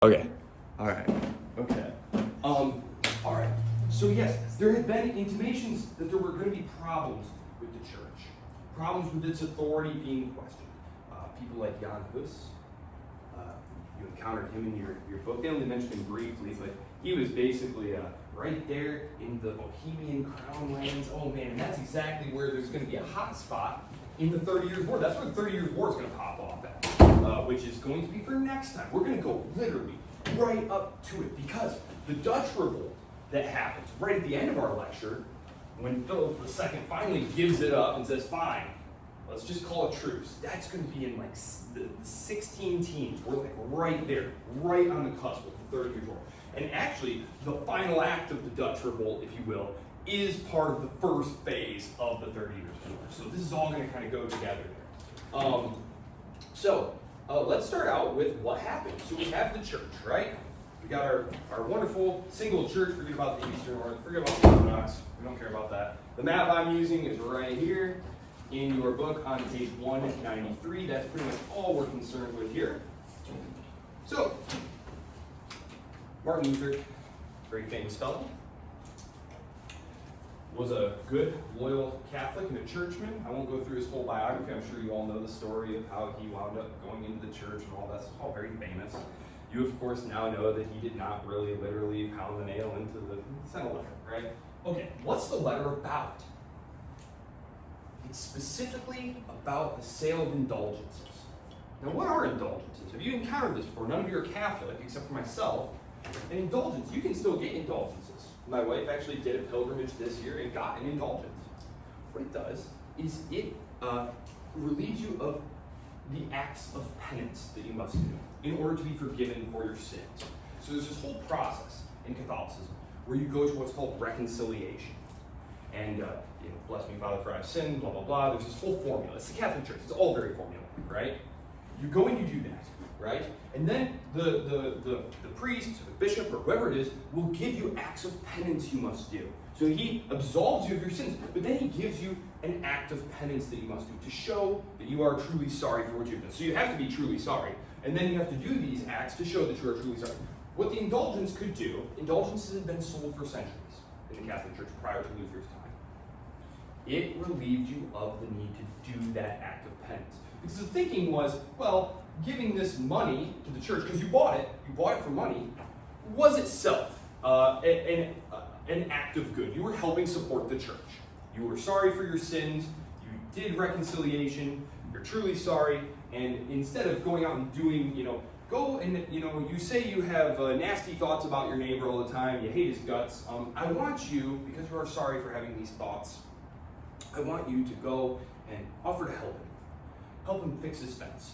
Okay. All right. Okay. All right. So yes, there had been intimations that there were going to be problems with the church, problems with its authority being questioned. People like Jan Hus, you encountered him in your book. They only mentioned him briefly, but he was basically right there in the Bohemian Crown lands. Oh man, and that's exactly where there's going to be a hot spot in the 30 Years' War. That's where the 30 Years' War is going to pop off at, which is going to be for next time. We're going to go literally right up to it, because the Dutch revolt that happens right at the end of our lecture, when Philip II finally gives it up and says, fine, let's just call a truce. That's going to be in like the 16 teens. We're like right there, right on the cusp of the 30 Years' War. And actually, the final act of the Dutch revolt, if you will, is part of the first phase of the 30 Years' War. So this is all going to kind of go together there. Let's start out with what happened. So we have the church, right? We got our wonderful single church. Forget about the Eastern Orthodox. Forget about the Orthodox. We don't care about that. The map I'm using is right here in your book on page 193. That's pretty much all we're concerned with here. So, Martin Luther, very famous fellow, was a good, loyal Catholic and a churchman. I won't go through his whole biography. I'm sure you all know the story of how he wound up going into the church and all that. It's all very famous. You, of course, now know that he did not really literally pound the nail into the Senate letter, right? Okay, what's the letter about? It's specifically about the sale of indulgences. Now, what are indulgences? Have you encountered this before? None of you are Catholic, except for myself. An indulgence, you can still get indulgences. My wife actually did a pilgrimage this year and got an indulgence. What it does is it relieves you of the acts of penance that you must do in order to be forgiven for your sins. So there's this whole process in Catholicism where you go to what's called reconciliation. And, bless me, Father, for I've sinned, blah, blah, blah. There's this whole formula. It's the Catholic Church. It's all very formula, right? You go and you do that, right? And then the priest, or the bishop, or whoever it is, will give you acts of penance you must do. So he absolves you of your sins, but then he gives you an act of penance that you must do to show that you are truly sorry for what you've done. So you have to be truly sorry, and then you have to do these acts to show that you are truly sorry. What the indulgence could do, indulgences had been sold for centuries in the Catholic Church prior to Luther's time. It relieved you of the need to do that act of penance. Because the thinking was, well, giving this money to the church, because you bought it for money, was itself an act of good. You were helping support the church. You were sorry for your sins, you did reconciliation, you're truly sorry, and instead of going out and doing, go and, you say you have nasty thoughts about your neighbor all the time, you hate his guts. I want you, because you are sorry for having these thoughts, I want you to go and offer to help him. Help him fix his fence.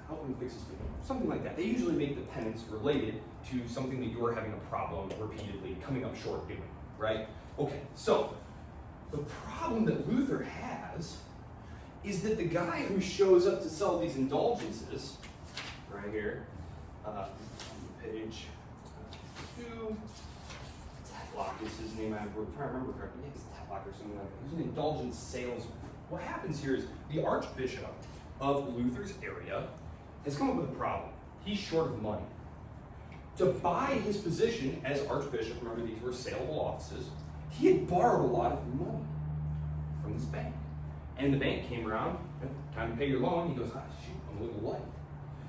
Help him fix his food. Something like that. They usually make the penance related to something that you're having a problem repeatedly coming up short doing, right? Okay, so the problem that Luther has is that the guy who shows up to sell these indulgences, right here, page 2, Tetlock is his name, if I remember correctly, I think it's Tetlock or something like that. He's an indulgence salesman. What happens here is the Archbishop of Luther's area has come up with a problem. He's short of money. To buy his position as Archbishop, remember these were saleable offices, he had borrowed a lot of money from this bank. And the bank came around, time to pay your loan. He goes, shoot, I'm a little light.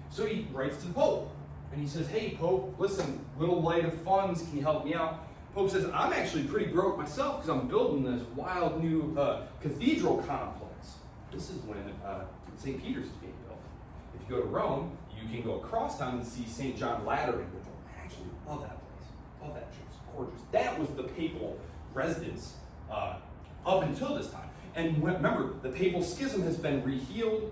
So he writes to the Pope, and he says, hey, Pope, listen, little light of funds, can you help me out? Pope says, I'm actually pretty broke myself because I'm building this wild new cathedral complex. This is when St. Peter's is being built. If you go to Rome, you can go across town and see St. John Lateran, which I actually love that place. Love that church. It's gorgeous. That was the papal residence up until this time. And remember, the papal schism has been rehealed.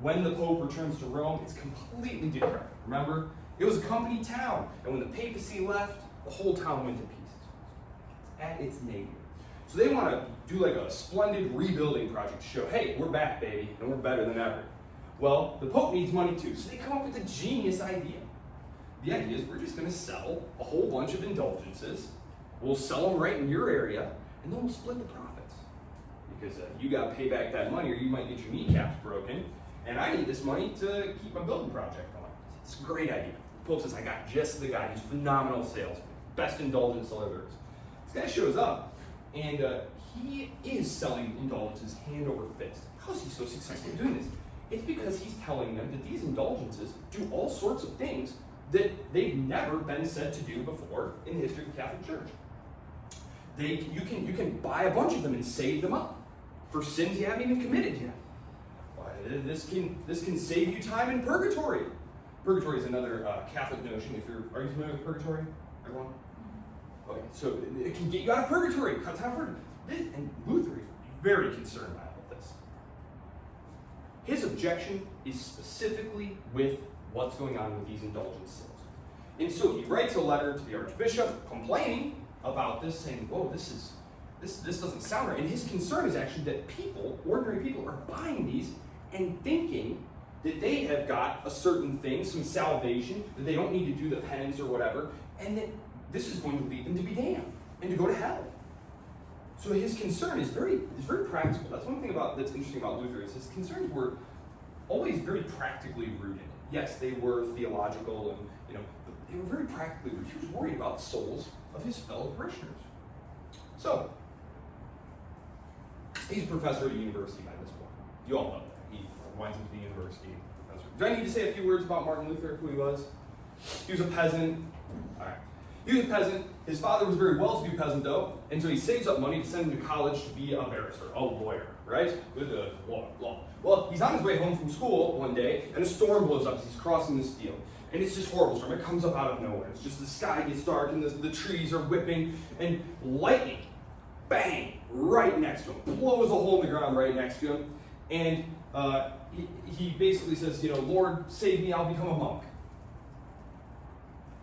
When the Pope returns to Rome, it's completely different. Remember, it was a company town. And when the papacy left, the whole town went to pieces. At its nadir. So they want to do like a splendid rebuilding project to show, hey, we're back, baby, and we're better than ever. Well, the Pope needs money too, so they come up with a genius idea. The idea is we're just going to sell a whole bunch of indulgences. We'll sell them right in your area, and then we'll split the profits. Because you got to pay back that money or you might get your kneecaps broken, and I need this money to keep my building project going. It's a great idea. Pope says, I got just the guy. He's phenomenal salesman. Best indulgence seller there is. This guy shows up, and he is selling indulgences hand over fist. How is he so successful doing this? It's because he's telling them that these indulgences do all sorts of things that they've never been said to do before in the history of the Catholic Church. You can buy a bunch of them and save them up for sins you haven't even committed yet. This can save you time in purgatory. Purgatory is another Catholic notion. Are you familiar with purgatory, everyone? Okay, so it can get you out of purgatory, cut time purgatory. And Luther is very concerned by all of this. His objection is specifically with what's going on with these indulgence sales. And so he writes a letter to the Archbishop complaining about this, saying, whoa, this doesn't sound right. And his concern is actually that people, ordinary people, are buying these and thinking that they have got a certain thing, some salvation, that they don't need to do the penance or whatever, and that this is going to lead them to be damned and to go to hell. So his concern is very practical. That's one thing that's interesting about Luther is his concerns were always very practically rooted. Yes, they were theological and but they were very practically rooted. He was worried about the souls of his fellow parishioners. So he's a professor at a university by this point. You all know that. He winds up being a university professor. Do I need to say a few words about Martin Luther, who he was? He was a peasant. All right. He was a peasant. His father was a very well-to-do peasant, though, and so he saves up money to send him to college to be a barrister, a lawyer, right? With law. Well, he's on his way home from school one day, and a storm blows up as he's crossing this field. And it's just horrible storm. It comes up out of nowhere. It's just the sky gets dark, and the trees are whipping, and lightning, bang, right next to him, blows a hole in the ground right next to him, and he basically says, Lord, save me, I'll become a monk.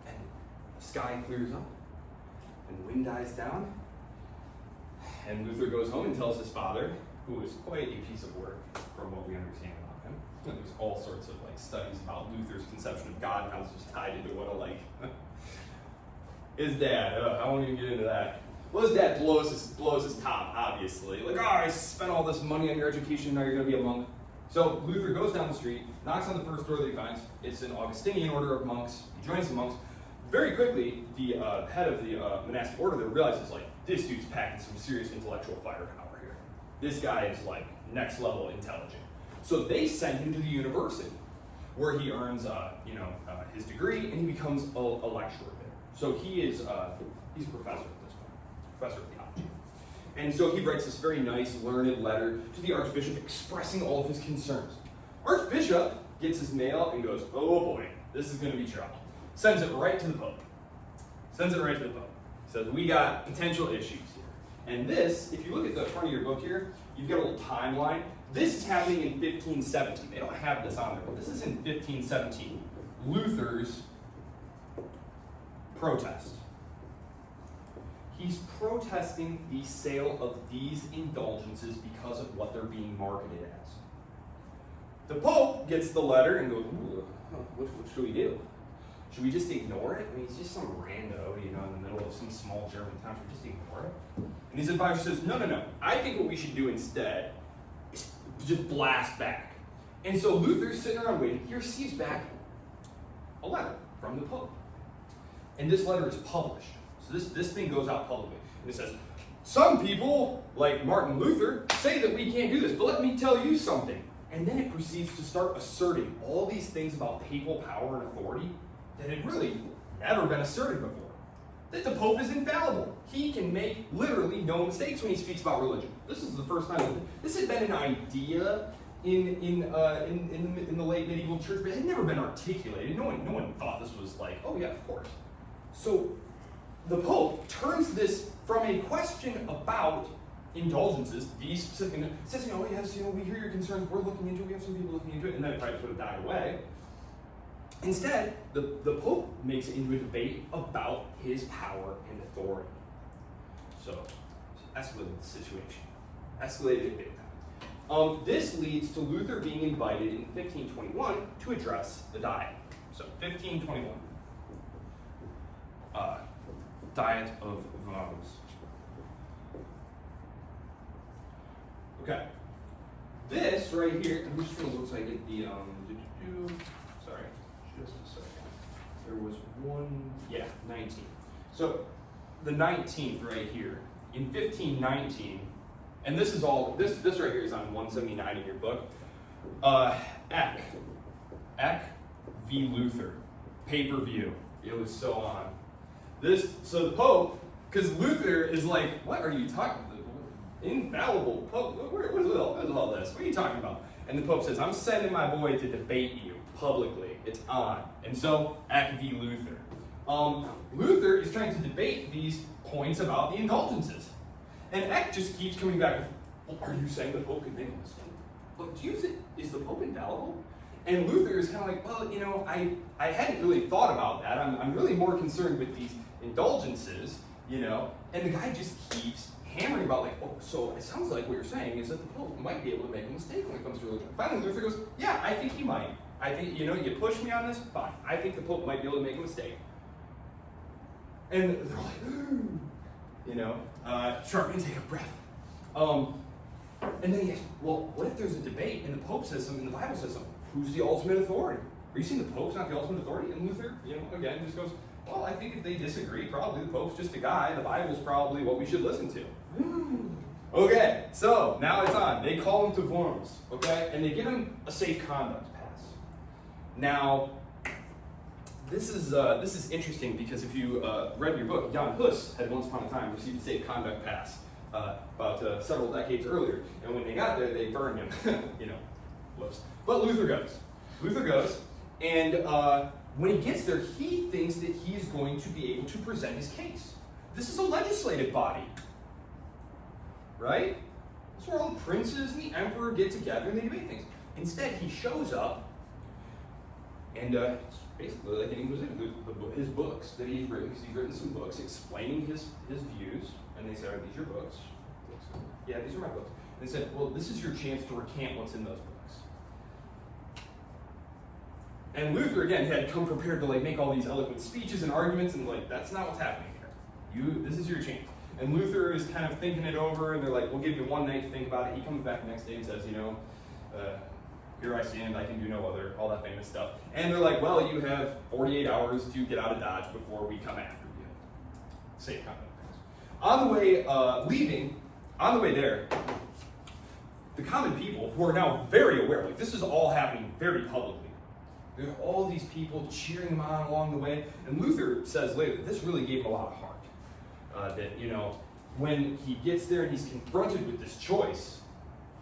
And the sky clears up, and the wind dies down, and Luther goes home and tells his father, who is quite a piece of work from what we understand about him. There's all sorts of studies about Luther's conception of God and how this was tied into what his dad. I won't even get into that. Well, his dad blows his top, obviously. I spent all this money on your education, now you're going to be a monk. So Luther goes down the street, knocks on the first door that he finds. It's an Augustinian order of monks. He joins the monks. Very quickly, the head of the monastic order there realizes, this dude's packing some serious intellectual firepower here. This guy is, next level intelligent. So they send him to the university, where he earns, his degree, and he becomes a lecturer there. So he's a professor at this point, professor of theology. And so he writes this very nice, learned letter to the Archbishop expressing all of his concerns. Archbishop gets his mail and goes, oh boy, this is going to be trouble. Sends it right to the Pope. Says, we got potential issues here. And this, if you look at the front of your book here, you've got a little timeline. This is happening in 1517. They don't have this on there, but this is in 1517. Luther's protest. He's protesting the sale of these indulgences because of what they're being marketed as. The Pope gets the letter and goes, what should we do? Should we just ignore it? I mean, he's just some rando, in the middle of some small German town. Should we just ignore it? And his advisor says, no. I think what we should do instead is just blast back. And so Luther's sitting around waiting. He receives back a letter from the Pope. And this letter is published. So this thing goes out publicly. And it says, some people, like Martin Luther, say that we can't do this, but let me tell you something. And then it proceeds to start asserting all these things about papal power and authority that had really never been asserted before. That the Pope is infallible. He can make literally no mistakes when he speaks about religion. This is the first time. This had been an idea in the late medieval church, but it had never been articulated. No one thought this was oh yeah, of course. So the Pope turns this from a question about indulgences, these specific, says, oh yes, we hear your concerns, we're looking into it, we have some people looking into it, and then it probably sort of died away. Instead, the Pope makes it into a debate about his power and authority. So escalated the situation. Escalated it big time. This leads to Luther being invited in 1521 to address the Diet. So 1521. Diet of Worms. Okay. This right here, I'm just going to look so I get the, sorry, just a second. there was 19. So the 19th right here, in 1519, and this is all, this right here is on 179 in your book. Eck v. Luther, pay-per-view. It was so on. So the Pope, because Luther is like, what are you talking about? Infallible Pope, what is all this? What are you talking about? And the Pope says, I'm sending my boy to debate you publicly. It's on. And so, Eck v. Luther. Luther is trying to debate these points about the indulgences. And Eck just keeps coming back with, well, are you saying the Pope can make a mistake? But is the Pope infallible? And Luther is kind of like, well, you know, I hadn't really thought about that. I'm really more concerned with these indulgences, you know. And the guy just keeps hammering about, like, oh, so it sounds like what you're saying is that the Pope might be able to make a mistake when it comes to religion. Finally, Luther goes, yeah, I think he might. I think, you know, you push me on this, fine. I think the Pope might be able to make a mistake. And they're like, you know, sharp intake of breath. And then he asks, well, what if there's a debate and the Pope says something, and the Bible says something? Who's the ultimate authority? Are you saying the Pope's not the ultimate authority? And Luther, you know, again, just goes, well, I think if they disagree, probably the Pope's just a guy. The Bible's probably what we should listen to. Okay, so now it's on. They call him to Worms, okay? And they give him a safe conduct pass. Now, this is interesting because if you read your book, Jan Hus had once upon a time received a safe conduct pass about several decades earlier. And when they got there, they burned him. You know, whoops. But Luther goes, and when he gets there, he thinks that he is going to be able to present his case. This is a legislative body, right? This is where all the princes and the emperor get together and they debate things. Instead, he shows up, and it's basically like an Inquisition, his books that he's written, because he's written some books explaining his views, and they say, are these your books? Yeah, these are my books. And they said, well, this is your chance to recant what's in those books. And Luther, again, had come prepared to like make all these eloquent speeches and arguments, and like, that's not what's happening here. This is your chance. And Luther is kind of thinking it over, and they're like, we'll give you one night to think about it. He comes back the next day and says, you know, here I stand, I can do no other, all that famous stuff. And they're like, well, you have 48 hours to get out of Dodge before we come after you. Safe conduct. On the way on the way there, the common people, who are now very aware, like this is all happening very publicly. There are all these people cheering him on along the way. And Luther says later that this really gave him a lot of heart. That, you know, when he gets there and he's confronted with this choice,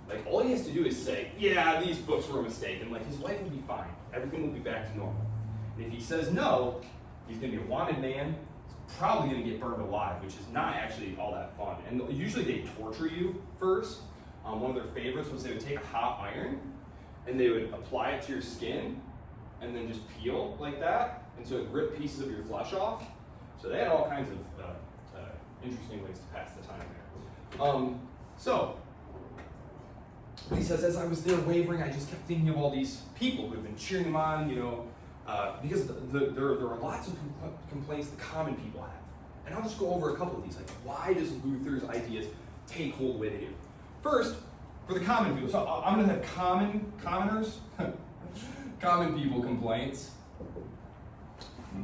like all he has to do is say, yeah, these books were a mistake, and like his life will be fine. Everything will be back to normal. And if he says no, he's gonna be a wanted man. He's probably gonna get burned alive, which is not actually all that fun. And usually they torture you first. One of their favorites was they would take a hot iron and they would apply it to your skin and then just peel like that, and so it ripped pieces of your flesh off. So they had all kinds of interesting ways to pass the time there. So he says, as I was there wavering, I just kept thinking of all these people who had been cheering him on, you know, because there are lots of complaints the common people have. And I'll just go over a couple of these. Like, why does Luther's ideas take hold the way they do? First, for the common people. So I'm going to have commoners, common people complaints,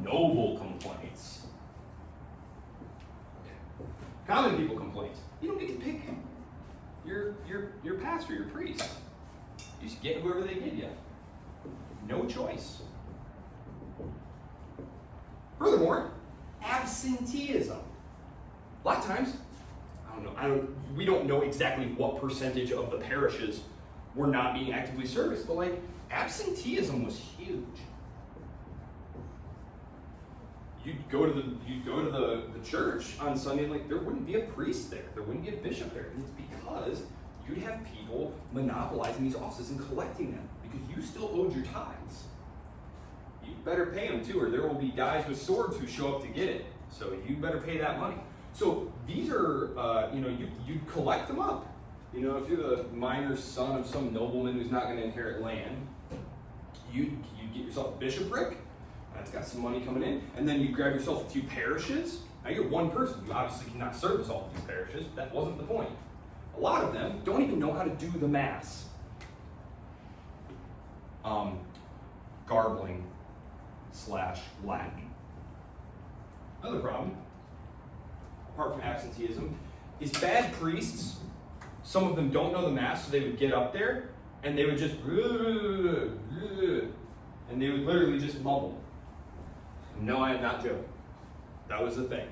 noble complaints. Common people complaints. You don't get to pick your pastor, your priest. You just get whoever they give you. No choice. Furthermore, absenteeism. A lot of times, we don't know exactly what percentage of the parishes were not being actively serviced, but like absenteeism was huge. You'd go to the church on Sunday, and like there wouldn't be a priest there, there wouldn't be a bishop there, and it's because you'd have people monopolizing these offices and collecting them because you still owed your tithes. You better pay them too, or there will be guys with swords who show up to get it. So you better pay that money. So these are, you collect them up. You know, if you're the minor son of some nobleman who's not going to inherit land, you get yourself a bishopric. That's got some money coming in, and then you grab yourself a few parishes. Now you're one person. You obviously cannot service all of these parishes. That wasn't the point. A lot of them don't even know how to do the Mass. Garbling, Latin. Another problem, apart from absenteeism, is bad priests. Some of them don't know the Mass, so they would get up there and they would just, and they would literally just mumble. No, I am not joking. That was the thing.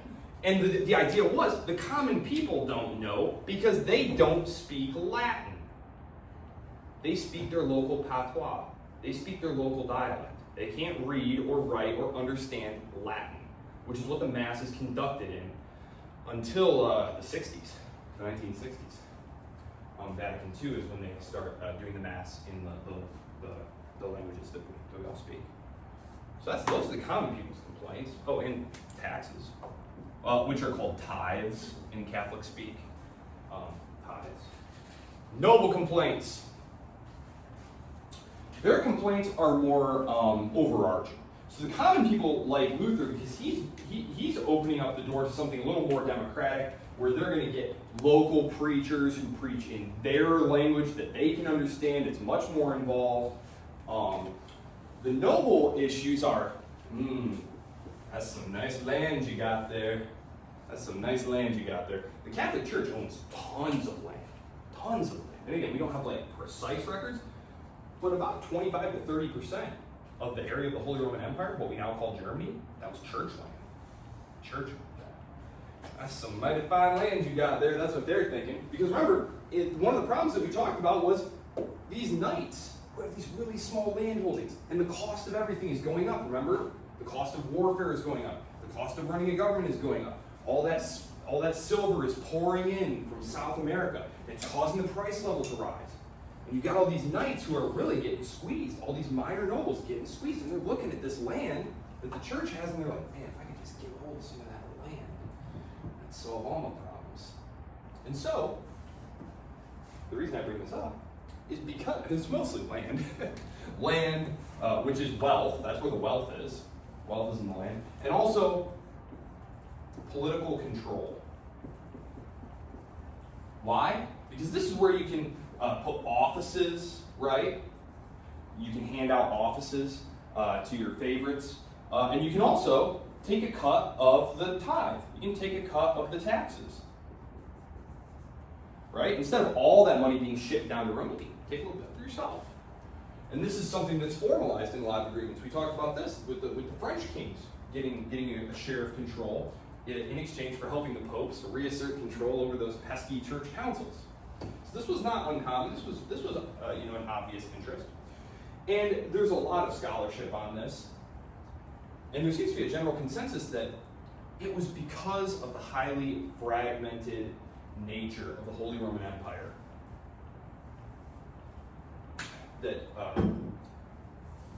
And the idea was the common people don't know because they don't speak Latin. They speak their local patois. They speak their local dialect. They can't read or write or understand Latin, which is what the Mass is conducted in until the 60s, the 1960s. Vatican II is when they start doing the Mass in the languages that we all speak. So those are the common people's complaints. Oh, and taxes, which are called tithes in Catholic speak. Tithes. Noble complaints. Their complaints are more overarching. So the common people like Luther, because he's opening up the door to something a little more democratic, where they're going to get local preachers who preach in their language that they can understand. It's much more involved. The noble issues are, that's some nice land you got there. That's some nice land you got there. The Catholic Church owns tons of land. Tons of land. And again, we don't have like precise records, but about 25 to 30% of the area of the Holy Roman Empire, what we now call Germany, that was church land. Church land. That's some mighty fine land you got there. That's what they're thinking. Because remember, one of the problems that we talked about was these knights who have these really small land holdings, and the cost of everything is going up. Remember, the cost of warfare is going up. The cost of running a government is going up. All that silver is pouring in from South America. It's causing the price level to rise. And you've got all these knights who are really getting squeezed. All these minor nobles getting squeezed, and they're looking at this land that the church has, and they're like, man, if I could just get hold of some of that land, that'd solve all my problems. And so, the reason I bring this up is because it's mostly land. Land, which is wealth. That's where the wealth is. Wealth is in the land. And also, political control. Why? Because this is where you can put offices, right? You can hand out offices to your favorites. And you can also take a cut of the tithe. You can take a cut of the taxes. Right? Instead of all that money being shipped down to Rome, you can take a little bit for yourself. And this is something that's formalized in a lot of agreements. We talked about this with the French kings getting a share of control in exchange for helping the popes to reassert control over those pesky church councils. So this was not uncommon. This was an obvious interest. And there's a lot of scholarship on this. And there seems to be a general consensus that it was because of the highly fragmented nature of the Holy Roman Empire that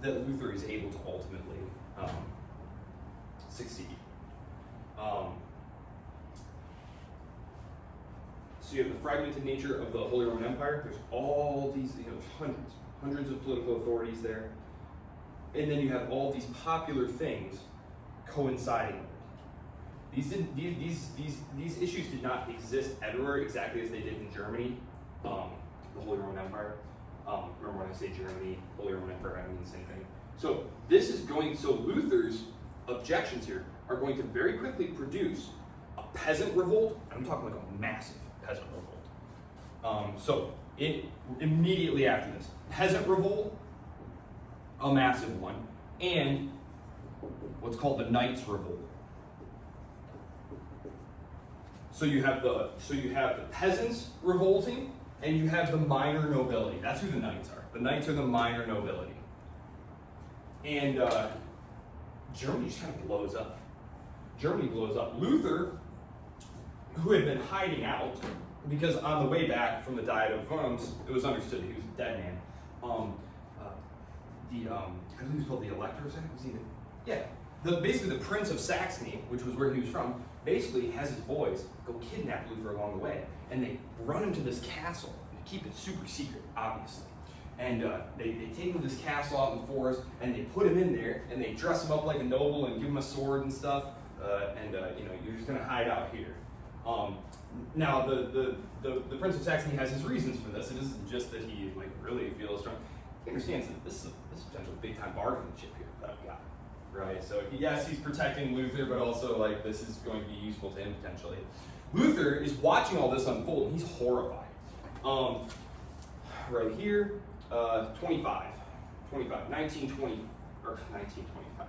Luther is able to ultimately succeed. So you have the fragmented nature of the Holy Roman Empire. There's all these, hundreds of political authorities there. And then you have all these popular things coinciding with it. These issues did not exist everywhere exactly as they did in Germany, the Holy Roman Empire. Remember when I say Germany, Holy Roman Empire, I mean the same thing. So Luther's objections here are going to very quickly produce a peasant revolt. I'm talking like a massive peasant revolt. Immediately after this, peasant revolt, a massive one, and what's called the Knights Revolt. So you have the peasants revolting, and you have the minor nobility. That's who the knights are. The knights are the minor nobility. And Germany just kind of blows up. Germany blows up. Luther, who had been hiding out, because on the way back from the Diet of Worms, it was understood that he was a dead man. I believe it was called the Elector, basically the Prince of Saxony, which was where he was from, basically has his boys go kidnap Luther along the way, and they run him to this castle and keep it super secret, obviously. And they take him to this castle out in the forest, and they put him in there, and they dress him up like a noble and give him a sword and stuff. You're just gonna hide out here. Now the Prince of Saxony has his reasons for this. It isn't just that he really feels strong. He understands that this is a potential big time bargaining chip here that I've got. right? So yes, he's protecting Luther, but also like this is going to be useful to him potentially. Luther is watching all this unfold, and he's horrified. Right here, 1920, or 1925,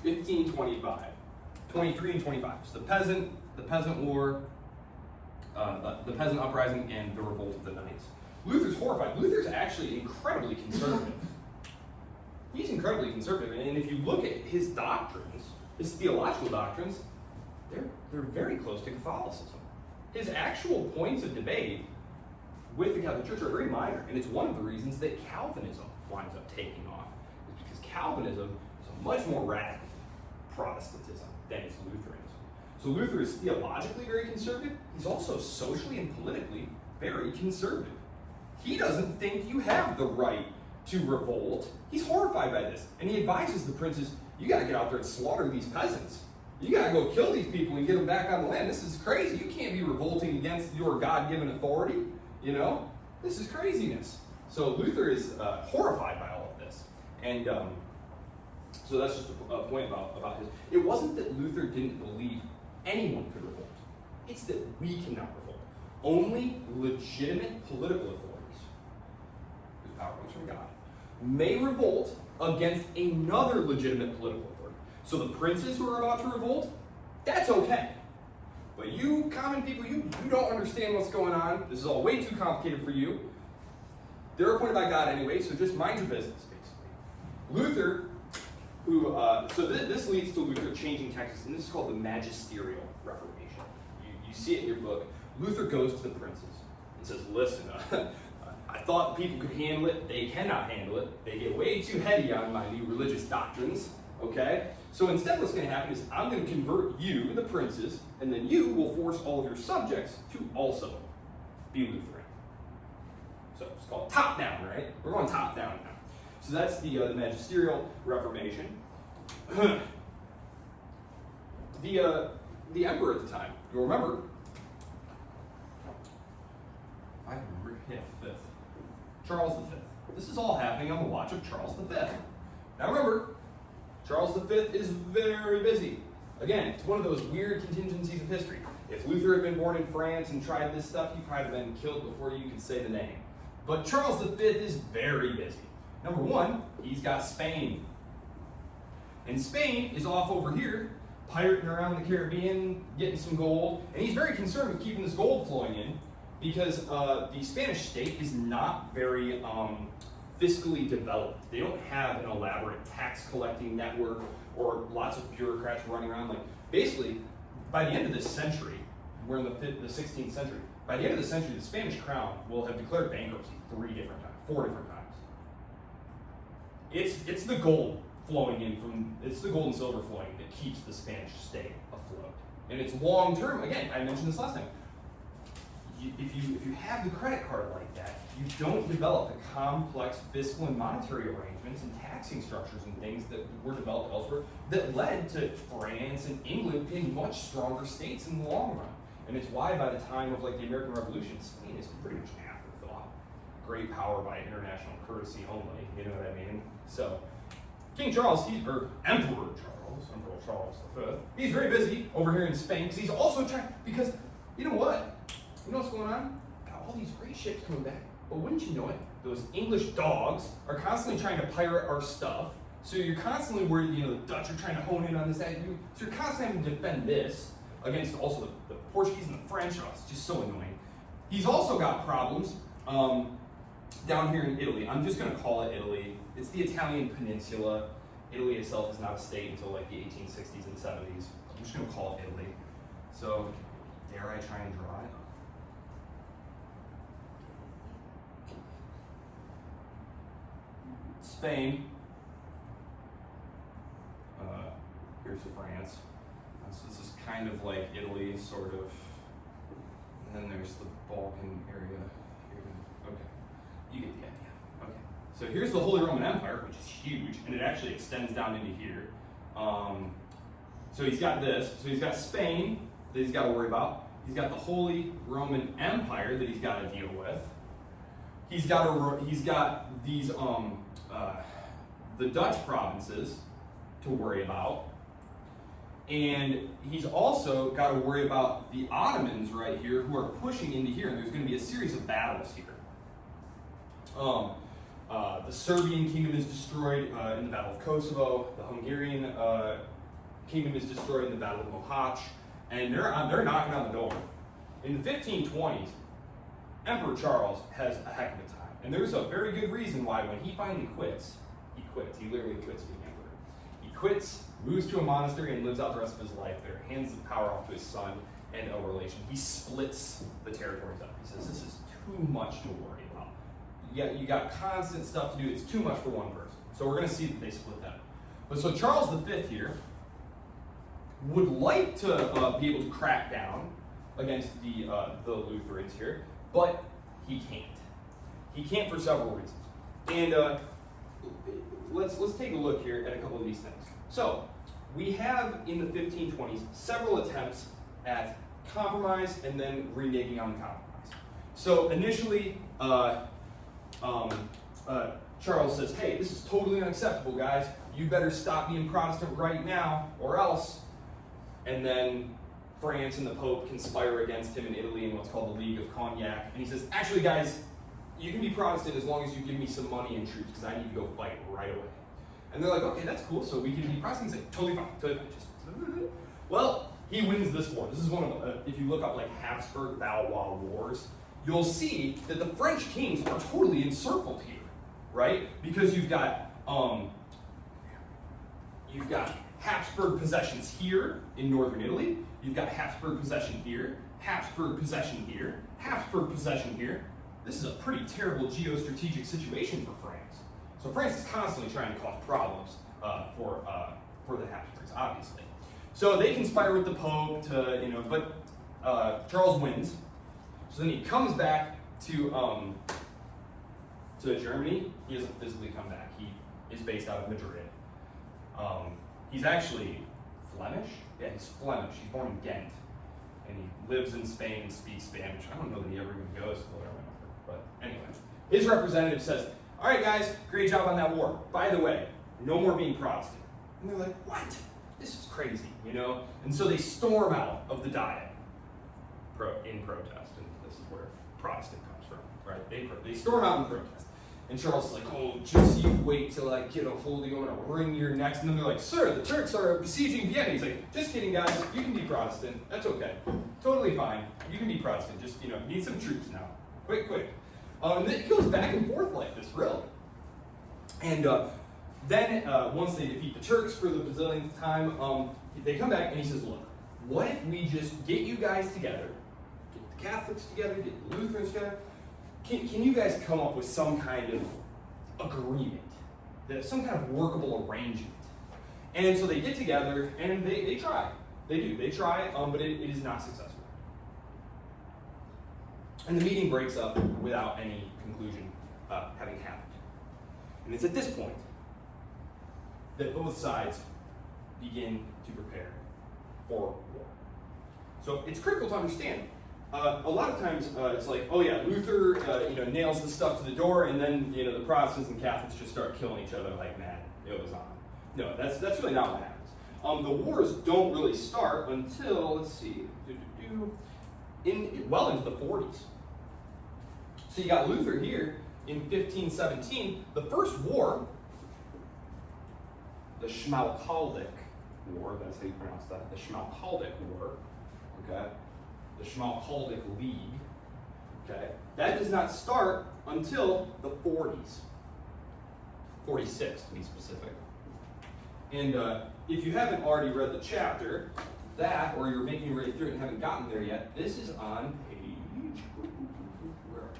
1525, 23 and 25. So the peasant war, the peasant uprising, and the revolt of the knights. Luther's horrified. Luther's actually incredibly conservative. He's incredibly conservative, and if you look at his doctrines, his theological doctrines, they're very close to Catholicism. His actual points of debate with the Catholic Church are very minor, and it's one of the reasons that Calvinism winds up taking off, is because Calvinism is a much more radical Protestantism than is Lutheranism. So Luther is theologically very conservative. He's also socially and politically very conservative. He doesn't think you have the right to revolt. He's horrified by this, and he advises the princes, you got to get out there and slaughter these peasants. You got to go kill these people and get them back on the land. This is crazy. You can't be revolting against your God-given authority. You know, this is craziness. So Luther is horrified by all of this. And so that's just a point about his. It wasn't that Luther didn't believe anyone could revolt. It's that we cannot revolt. Only legitimate political authorities, whose power comes from God, may revolt against another legitimate political authority. So the princes who are about to revolt, that's okay. But you common people, you don't understand what's going on. This is all way too complicated for you. They're appointed by God anyway, so just mind your business, basically. Luther, this leads to Luther changing tactics, and this is called the Magisterial Reformation. You see it in your book. Luther goes to the princes and says, listen, I thought people could handle it. They cannot handle it. They get way too heady on my new religious doctrines, okay? So instead what's going to happen is I'm going to convert you, the princes, and then you will force all of your subjects to also be Lutheran. So it's called top-down, right? We're going top-down now. So that's the Magisterial Reformation. The emperor at the time, you'll remember, fifth. Charles V. This is all happening on the watch of Charles V. Now remember, Charles V is very busy. Again, it's one of those weird contingencies of history. If Luther had been born in France and tried this stuff, he'd probably have been killed before you could say the name. But Charles V is very busy. Number one, he's got Spain. And Spain is off over here, pirating around the Caribbean, getting some gold. And he's very concerned with keeping this gold flowing in because the Spanish state is not very fiscally developed. They don't have an elaborate tax collecting network or lots of bureaucrats running around. Like basically, by the end of this century, we're in the 16th century, by the end of the century, the Spanish crown will have declared bankruptcy 4 different times. It's the gold flowing in it's the gold and silver flowing that keeps the Spanish state afloat. And it's long term. Again, I mentioned this last time. If you have the credit card like that, you don't develop the complex fiscal and monetary arrangements and taxing structures and things that were developed elsewhere that led to France and England being much stronger states in the long run. And it's why by the time of like the American Revolution, Spain is pretty much an afterthought. Great power by international courtesy only, you know what I mean? So King Charles, Emperor Charles V, he's very busy over here in Spain because he's also trying, because you know what? You know what's going on? Got all these great ships coming back. But wouldn't you know it, those English dogs are constantly trying to pirate our stuff. So you're constantly worried, the Dutch are trying to hone in on this. So you're constantly having to defend this against also the Portuguese and the French. Oh, it's just so annoying. He's also got problems down here in Italy. I'm just going to call it Italy. It's the Italian peninsula. Italy itself is not a state until like the 1860s and 70s. I'm just going to call it Italy. So, dare I try and draw it? Spain. Here's France. So this is kind of like Italy, sort of. And then there's the Balkan area here. Okay, you get the idea. Okay, so here's the Holy Roman Empire, which is huge, and it actually extends down into here. So he's got this. So he's got Spain that he's got to worry about. He's got the Holy Roman Empire that he's got to deal with. He's got these the Dutch provinces to worry about. And he's also got to worry about the Ottomans right here who are pushing into here, and there's going to be a series of battles here. The Serbian kingdom is destroyed in the Battle of Kosovo. The Hungarian kingdom is destroyed in the Battle of Mohacs, and they're knocking on the door. In the 1520s, Emperor Charles has a heck of a time, and there's a very good reason why when he finally quits. He literally quits being emperor. He quits, moves to a monastery, and lives out the rest of his life there. Hands the power off to his son and a relation. He splits the territories up. He says, this is too much to worry about. You got constant stuff to do. It's too much for one person. So we're going to see that they split that. But so Charles V here would like to be able to crack down against the Lutherans here, but he can't. He can't for several reasons. And let's take a look here at a couple of these things. So we have in the 1520s several attempts at compromise and then reneging on the compromise. So initially, Charles says, hey, this is totally unacceptable, guys. You better stop being Protestant right now, or else. And then France and the Pope conspire against him in Italy in what's called the League of Cognac. And he says, actually, guys, you can be Protestant as long as you give me some money and troops, because I need to go fight right away. And they're like, okay, that's cool, so we can be Protestant. He's like, totally fine, totally fine. Well, he wins this war. This is one of the, if you look up like Habsburg-Valois wars, you'll see that the French kings are totally encircled here, right? Because you've got Habsburg possessions here in northern Italy. You've got Habsburg possession here, Habsburg possession here, Habsburg possession here. This is a pretty terrible geostrategic situation for France. So France is constantly trying to cause problems for the Habsburgs, obviously. So they conspire with the Pope to, but Charles wins. So then he comes back to Germany. He doesn't physically come back. He is based out of Madrid. He's actually Flemish. Yeah, he's Flemish. He's born in Ghent. And he lives in Spain and speaks Spanish. I don't know that he ever even goes to the Roman Empire. But anyway, his representative says, all right, guys, great job on that war. By the way, no more being Protestant. And they're like, what? This is crazy, And so they storm out of the Diet in protest. And this is where Protestant comes from, right? They storm out in protest. And Charles is like, oh, just you wait till I get a hold of you, I'm going to wring your necks. And then they're like, sir, the Turks are besieging Vienna. He's like, just kidding, guys. You can be Protestant. That's okay. Totally fine. You can be Protestant. Just, need some troops now. Quick. And then it goes back and forth like this, really. And then once they defeat the Turks for the bazillionth time, they come back and he says, look, what if we just get you guys together, get the Catholics together, get the Lutherans together, can you guys come up with some kind of agreement, some kind of workable arrangement? And so they get together and they try. They try, but it is not successful. And the meeting breaks up without any conclusion having happened. And it's at this point that both sides begin to prepare for war. So it's critical to understand. A lot of times it's like, oh yeah, Luther nails the stuff to the door, and then the Protestants and Catholics just start killing each other like mad. It was on. No, that's really not what happens. The wars don't really start until, let's see, well into the 40s. So you got Luther here in 1517. The first war, the Schmalkaldic War, that's how you pronounce that, the Schmalkaldic War, okay? The Schmalkaldic League, okay? That does not start until the 40s, 46 to be specific. And if you haven't already read the chapter, that, or you're making your way through it and haven't gotten there yet, this is on page, where are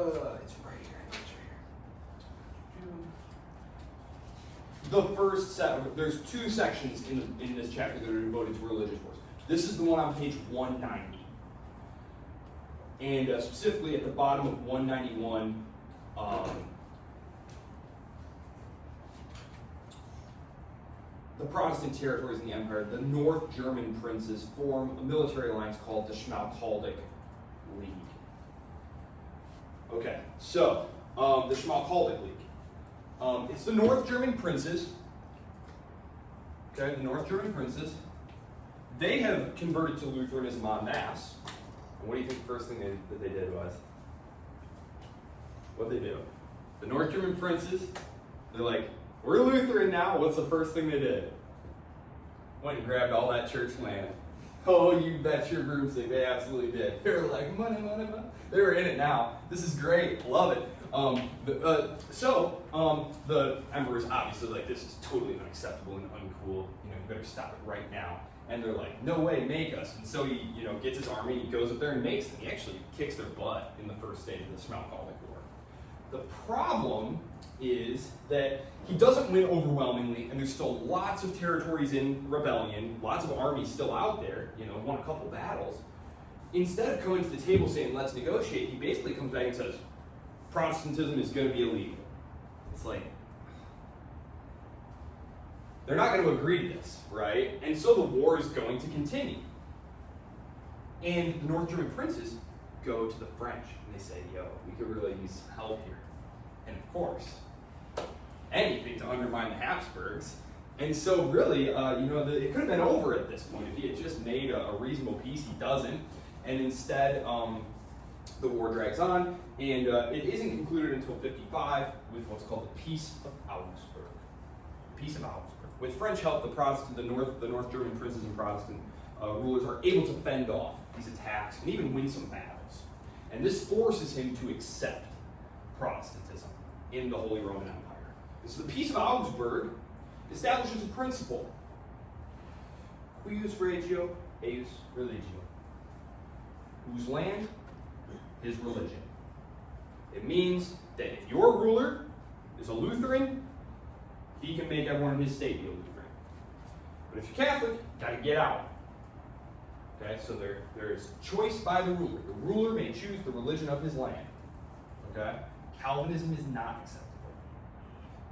you? It's right here. The first set, there's two sections in this chapter that are devoted to religious wars. This is the one on page 190. And specifically at the bottom of 191, the Protestant territories in the empire, the North German princes, form a military alliance called the Schmalkaldic League. Okay, so the Schmalkaldic League. It's the North German princes. Okay, the North German princes. They have converted to Lutheranism en masse. And what do you think the first thing that they did was? What did they do? The North German princes, they're like, we're Lutheran now. What's the first thing they did? Went and grabbed all that church land. Oh, you bet your broomstick. They absolutely did. They were like, money, money, money. They were in it now. This is great. Love it. The emperor's obviously like, this is totally unacceptable and uncool. You better stop it right now. And they're like, no way, make us. And so he, gets his army, he goes up there and makes them. He actually kicks their butt in the first stage of the Solis-Mullen War. The problem is that he doesn't win overwhelmingly, and there's still lots of territories in rebellion, lots of armies still out there, won a couple battles. Instead of coming to the table saying, let's negotiate, he basically comes back and says, Protestantism is going to be illegal. It's like, they're not going to agree to this, right? And so the war is going to continue. And the North German princes go to the French, and they say, yo, we could really use some help here. And of course, anything to undermine the Habsburgs. And so really, it could have been over at this point if he had just made a reasonable peace. He doesn't. And instead, the war drags on, and it isn't concluded until 55 with what's called the Peace of Augsburg. Peace of Augsburg. With French help, the North German princes and Protestant rulers are able to fend off these attacks and even win some battles. And this forces him to accept Protestantism in the Holy Roman Empire. And so the Peace of Augsburg establishes a principle: cuius regio, eius religio. Whose land, his religion. It means that if your ruler is a Lutheran, he can make everyone in his state be a Lutheran. But if you're Catholic, you got to get out. Okay, so there is choice by the ruler. The ruler may choose the religion of his land. Okay, Calvinism is not acceptable.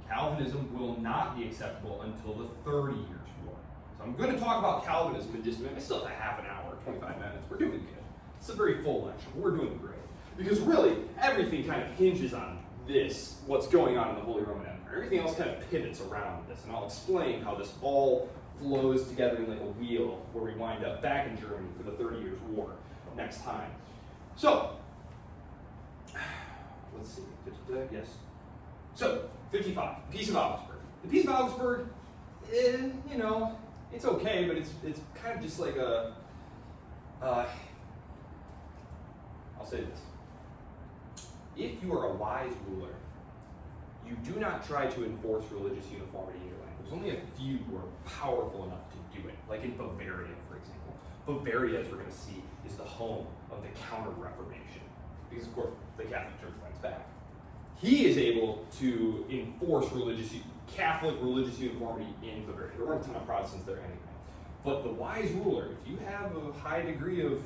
Calvinism will not be acceptable until the 30 Years' War. So I'm going to talk about Calvinism in just a minute. I still have a half an hour, 25 minutes. We're doing good. It's a very full lecture. We're doing great. Because really, everything kind of hinges on this, what's going on in the Holy Roman Empire. Everything else kind of pivots around this, and I'll explain how this all flows together in like a wheel where we wind up back in Germany for the 30 Years' War next time. So, let's see. Yes. So, 55, Peace of Augsburg. The Peace of Augsburg, it's okay, but it's kind of just like a, I'll say this. If you are a wise ruler, you do not try to enforce religious uniformity in your land. There's only a few who are powerful enough to do it, like in Bavaria, for example. Bavaria, as we're going to see, is the home of the Counter-Reformation, because, of course, the Catholic Church fights back. He is able to enforce Catholic religious uniformity in Bavaria. There weren't a ton of Protestants there anyway. But the wise ruler, if you have a high degree of,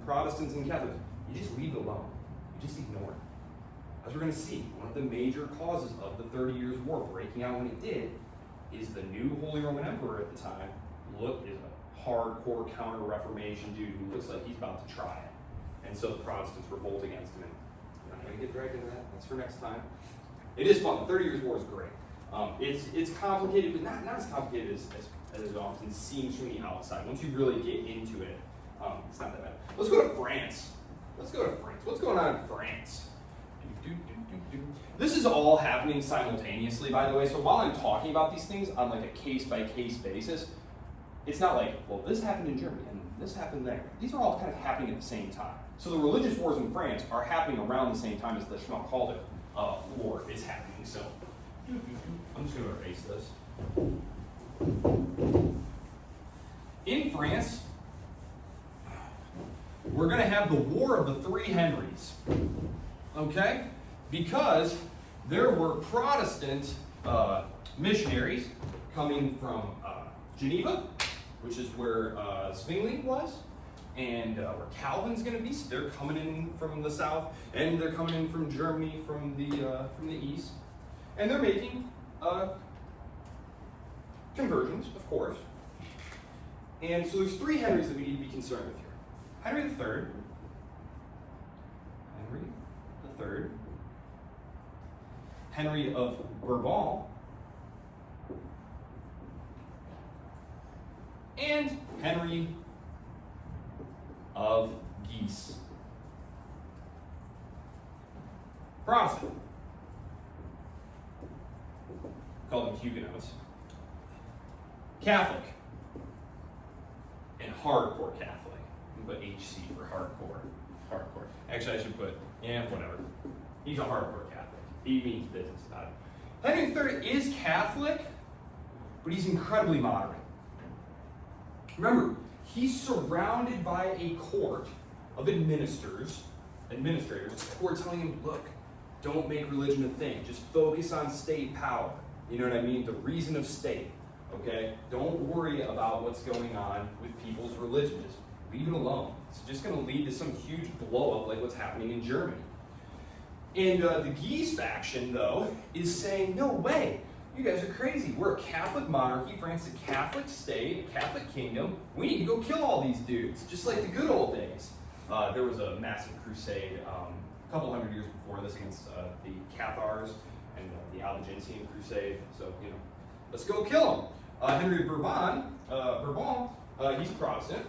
Protestants and Catholics, you just leave it alone. You just ignore it. As we're going to see, one of the major causes of the 30 Years' War breaking out when it did is the new Holy Roman Emperor at the time is a hardcore Counter-Reformation dude who looks like he's about to try it. And so the Protestants revolt against him. We're not going to get dragged into that. That's for next time. It is fun. The 30 Years' War is great. It's complicated, but not as complicated as it often seems from the outside. Once you really get into it, it's not that bad. Let's go to France. What's going on in France? This is all happening simultaneously, by the way. So while I'm talking about these things on like a case-by-case basis, it's not like, well, this happened in Germany and this happened there. These are all kind of happening at the same time. So the religious wars in France are happening around the same time as the Solis-Mullen war is happening. So I'm just going to erase this. In France, we're going to have the War of the Three Henrys, okay? Because there were Protestant missionaries coming from Geneva, which is where Zwingli was, and where Calvin's going to be. So they're coming in from the south, and they're coming in from Germany from the east, and they're making conversions, of course. And so there's three Henrys that we need to be concerned with here. Henry III Henry of Bourbon, and Henry of Guise. Protestant. Called them Huguenots. Catholic. And hardcore Catholic. Put HC for hardcore. Hardcore. Actually, I should put, whatever. He's a hardcore Catholic. He means business about it. Henry III is Catholic, but he's incredibly moderate. Remember, he's surrounded by a court of administrators who are telling him, look, don't make religion a thing. Just focus on state power. You know what I mean? The reason of state. Okay? Don't worry about what's going on with people's religion. Just leave it alone. It's just going to lead to some huge blow up like what's happening in Germany. And the Guise faction, though, is saying, no way. You guys are crazy. We're a Catholic monarchy. France is a Catholic state, a Catholic kingdom. We need to go kill all these dudes, just like the good old days. There was a massive crusade a couple hundred years before this against the Cathars and the Albigensian crusade. So, let's go kill them. Henry of Bourbon, he's Protestant.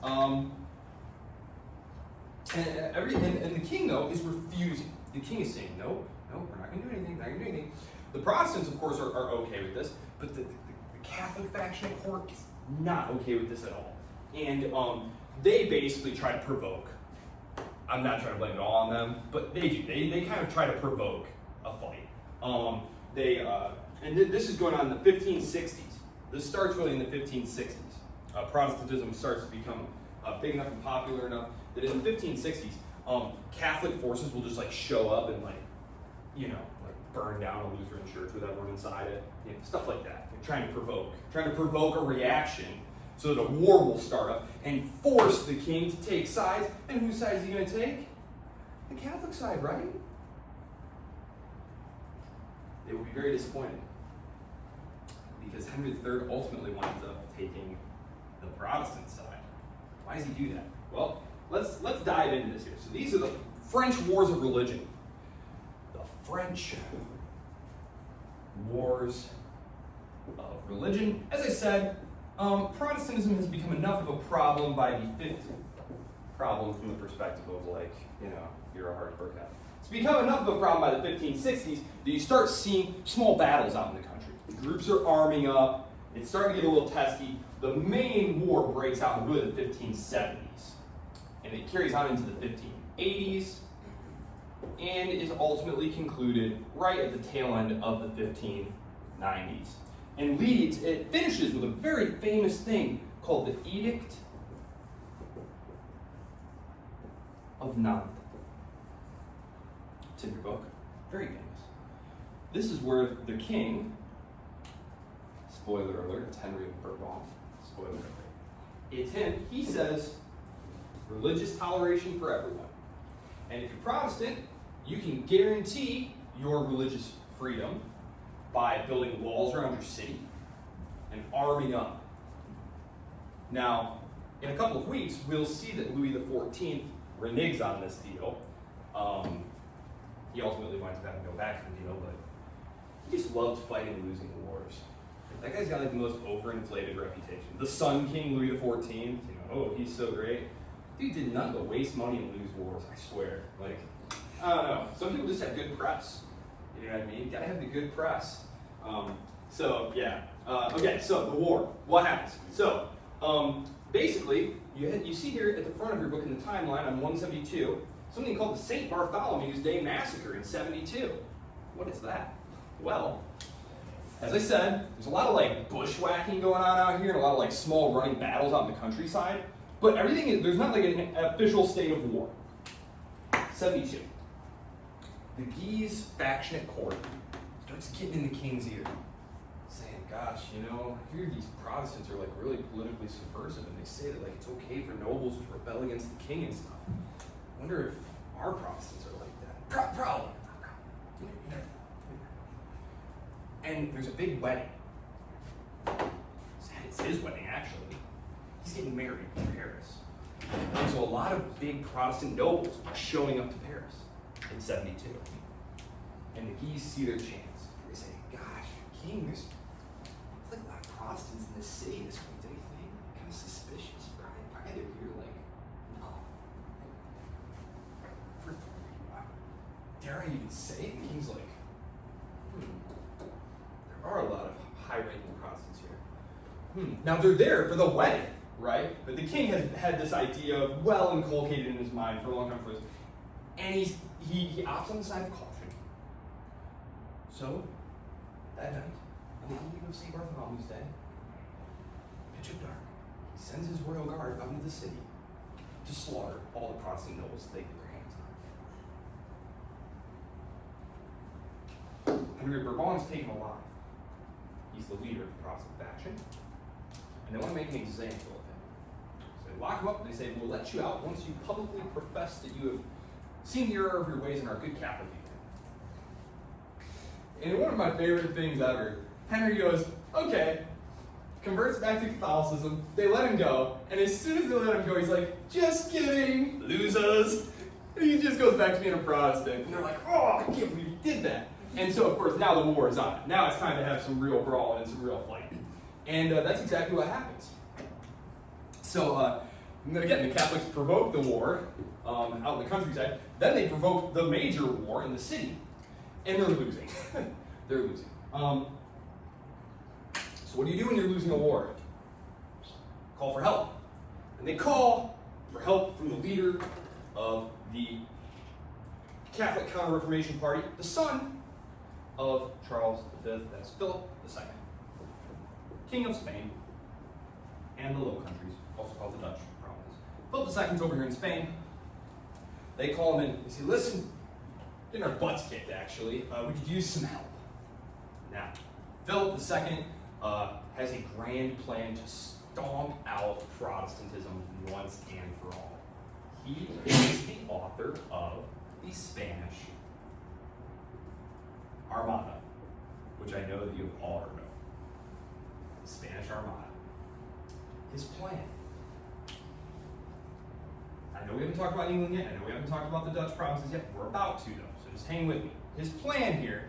And the king, though, is refusing. The king is saying, no, we're not going to do anything, The Protestants, of course, are okay with this, but the Catholic faction at court is not okay with this at all. And they basically try to provoke. I'm not trying to blame it all on them, but they do. They kind of try to provoke a fight. This is going on in the 1560s. This starts really in the 1560s. Protestantism starts to become big enough and popular enough that in the 1560s, Catholic forces will just show up and burn down a Lutheran church with everyone inside it, stuff like that. They're trying to provoke a reaction so that a war will start up and force the king to take sides. And whose side is he going to take? The Catholic side, right? They will be very disappointed because Henry III ultimately winds up taking the Protestant side. Why does he do that? Well, let's dive into this here. So these are the French Wars of Religion. The French Wars of Religion. As I said, Protestantism has become enough of a problem by the 50s. Problem from the perspective of you're a hardcore Catholic. It's become enough of a problem by the 1560s that you start seeing small battles out in the country. The groups are arming up. It's starting to get a little testy. The main war breaks out in really the 1570s. And it carries on into the 1580s and is ultimately concluded right at the tail end of the 1590s. And it finishes with a very famous thing called the Edict of Nantes. It's in your book. Very famous. This is where the king, spoiler alert, it's Henry of Bourbon, spoiler alert, it's him, he says, religious toleration for everyone. And if you're Protestant, you can guarantee your religious freedom by building walls around your city and arming up. Now, in a couple of weeks, we'll see that Louis XIV reneges on this deal. He ultimately winds up having to go back to the deal, but he just loved fighting and losing wars. That guy's got the most overinflated reputation. The Sun King, Louis XIV, he's so great. Dude did nothing but waste money and lose wars, I swear. I don't know. Some people just have good press. You know what I mean? You gotta have the good press. Okay, so the war. What happens? So, basically, you see here at the front of your book in the timeline on 172, something called the St. Bartholomew's Day Massacre in 72. What is that? Well, as I said, there's a lot of bushwhacking going on out here and a lot of small running battles out in the countryside. But there's not an official state of war. 72. The Guise faction at court starts getting in the king's ear, saying, gosh, I hear these Protestants are really politically subversive, and they say that it's okay for nobles to rebel against the king and stuff. I wonder if our Protestants are like that. Probably. And there's a big wedding. It's his wedding, actually. He's getting married in Paris. And so a lot of big Protestant nobles are showing up to Paris in 72. and the geese see their chance. They say, gosh, king, there's like a lot of Protestants in this city this week, don't you think? Kind of suspicious. Probably they're here like, no. Dare I even say it? The king's like, there are a lot of high-ranking Protestants here. Now they're there for the wedding, right? But the king has had this idea well inculcated in his mind for a long time first, and he opts on the side of caution. So, that night, on the evening of St. Bartholomew's Day, pitch of dark, he sends his royal guard out into the city to slaughter all the Protestant nobles that they get their hands on. Henry of Bourbon is taken alive. He's the leader of the Protestant faction, and they want to make an example of him. So they lock him up, and they say, we'll let you out once you publicly profess that you have seen the error of your ways and are a good Catholic people. And one of my favorite things ever, Henry goes, okay, converts back to Catholicism, they let him go, and as soon as they let him go, he's like, just kidding, losers. And he just goes back to being a Protestant. And they're like, oh, I can't believe he did that. And so, of course, now the war is on. Now it's time to have some real brawl and some real fight. And that's exactly what happens. So, again, the Catholics provoke the war out in the countryside. Then they provoke the major war in the city. And they're losing. They're losing. So what do you do when you're losing a war? Call for help. And they call for help from the leader of the Catholic Counter-Reformation Party, the son of Charles V, that's Philip II, King of Spain and the Low Countries, also called the Dutch province. Philip II's over here in Spain. They call him in. They say, listen, getting our butts kicked, actually. We could use some help. Now, Philip II has a grand plan to stomp out Protestantism once and for all. He is the author of the Spanish Armada, which I know that you've all heard of. The Spanish Armada. His plan. I know we haven't talked about England yet. I know we haven't talked about the Dutch provinces yet. We're about to, though, so just hang with me. His plan here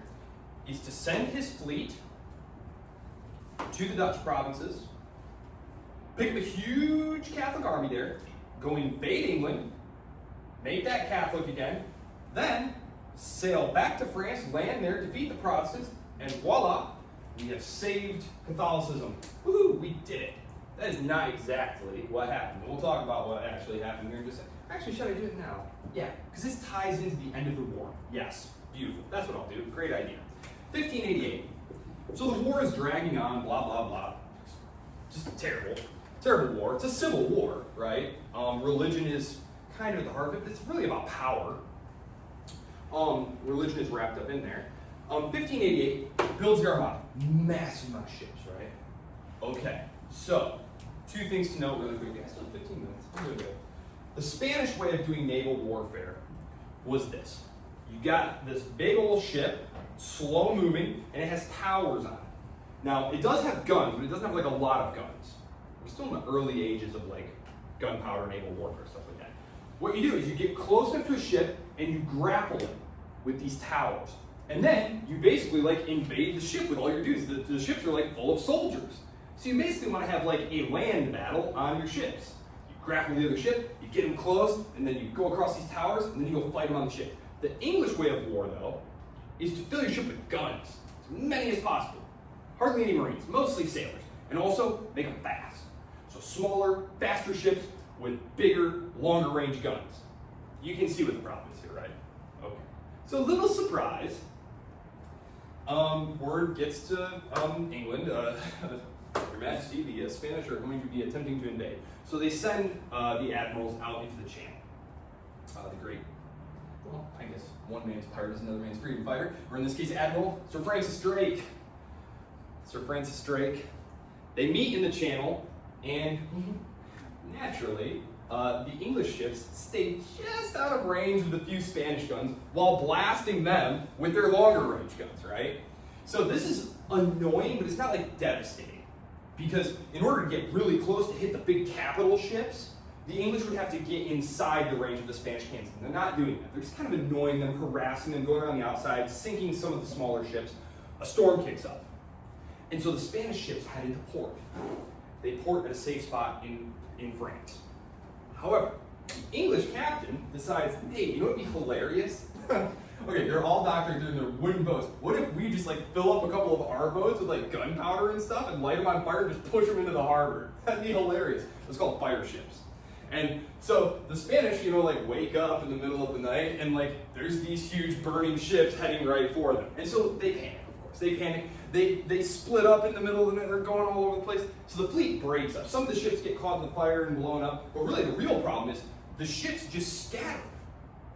is to send his fleet to the Dutch provinces, pick up a huge Catholic army there, go invade England, make that Catholic again, then sail back to France, land there, defeat the Protestants, and voila, we have saved Catholicism. Woohoo, we did it. That is not exactly what happened. We'll talk about what actually happened here in just a second. Actually, should I do it now? Yeah, because this ties into the end of the war. Yes, beautiful. That's what I'll do. Great idea. 1588. So the war is dragging on, blah, blah, blah. Just a terrible, terrible war. It's a civil war, right? Religion is kind of at the heart of it, but it's really about power. Religion is wrapped up in there. 1588 builds the Armada. Massive amount of ships, right? Okay, so 2 things to note really quickly. I still have 15 minutes. I'm doing good. The Spanish way of doing naval warfare was this. You got this big old ship, slow moving, and it has towers on it. Now, it does have guns, but it doesn't have like a lot of guns. We're still in the early ages of like gunpowder, naval warfare, stuff like that. What you do is you get close enough to a ship and you grapple it with these towers. And then you basically like invade the ship with all your dudes. The ships are like full of soldiers. So you basically want to have like a land battle on your ships. You grapple the other ship, you get them close, and then you go across these towers, and then you go fight them on the ship. The English way of war, though, is to fill your ship with guns, as many as possible. Hardly any Marines, mostly sailors, and also make them fast. So smaller, faster ships with bigger, longer range guns. You can see what the problem is here, right? Okay. So little surprise, word gets to England, Your Majesty, the Spanish are going to be attempting to invade. So they send the admirals out into the channel. The great, well, I guess one man's pirate is another man's freedom fighter, or in this case, Admiral Sir Francis Drake. Sir Francis Drake. They meet in the channel, and naturally, the English ships stay just out of range with a few Spanish guns while blasting them with their longer range guns, right? So this is annoying, but it's not like devastating. Because in order to get really close to hit the big capital ships, the English would have to get inside the range of the Spanish cannons. And they're not doing that. They're just kind of annoying them, harassing them, going around the outside, sinking some of the smaller ships. A storm kicks up. And so the Spanish ships head into port. They port at a safe spot in France. However, the English captain decides, hey, you know what would be hilarious? Okay, they're all docked there in their wooden boats. What if we just like fill up a couple of our boats with like gunpowder and stuff and light them on fire and just push them into the harbor? That'd be hilarious. It's called fire ships. And so the Spanish, like wake up in the middle of the night and like there's these huge burning ships heading right for them. And so they panic, of course. They panic. They split up in the middle of the night. They're going all over the place. So the fleet breaks up. Some of the ships get caught in the fire and blown up. But really the real problem is the ships just scatter.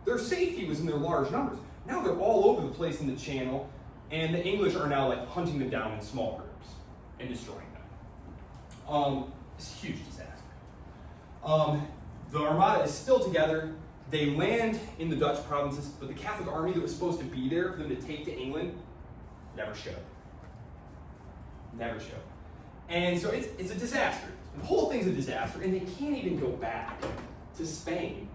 Their safety was in their large numbers. Now they're all over the place in the channel, and the English are now like hunting them down in small groups and destroying them. It's a huge disaster. The Armada is still together. They land in the Dutch provinces, but the Catholic army that was supposed to be there for them to take to England never showed. Never showed. And so it's a disaster. The whole thing's a disaster, and they can't even go back to Spain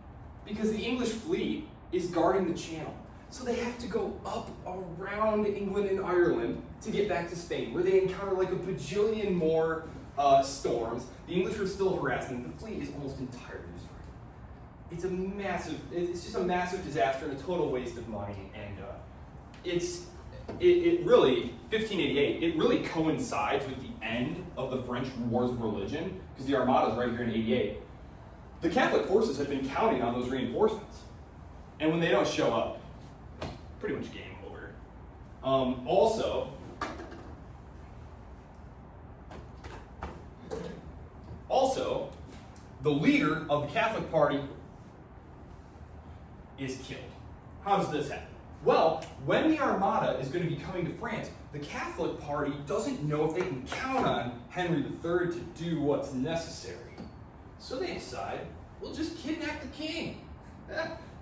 because the English fleet is guarding the channel. So they have to go up around England and Ireland to get back to Spain, where they encounter like a bajillion more storms. The English are still harassing them. The fleet is almost entirely destroyed. It's just a massive disaster and a total waste of money. And it really, 1588, it really coincides with the end of the French Wars of Religion, because the Armada is right here in 88. The Catholic forces have been counting on those reinforcements. And when they don't show up, pretty much game over. Also, the leader of the Catholic Party is killed. How does this happen? Well, when the Armada is going to be coming to France, the Catholic Party doesn't know if they can count on Henry III to do what's necessary. So they decide, we'll just kidnap the king.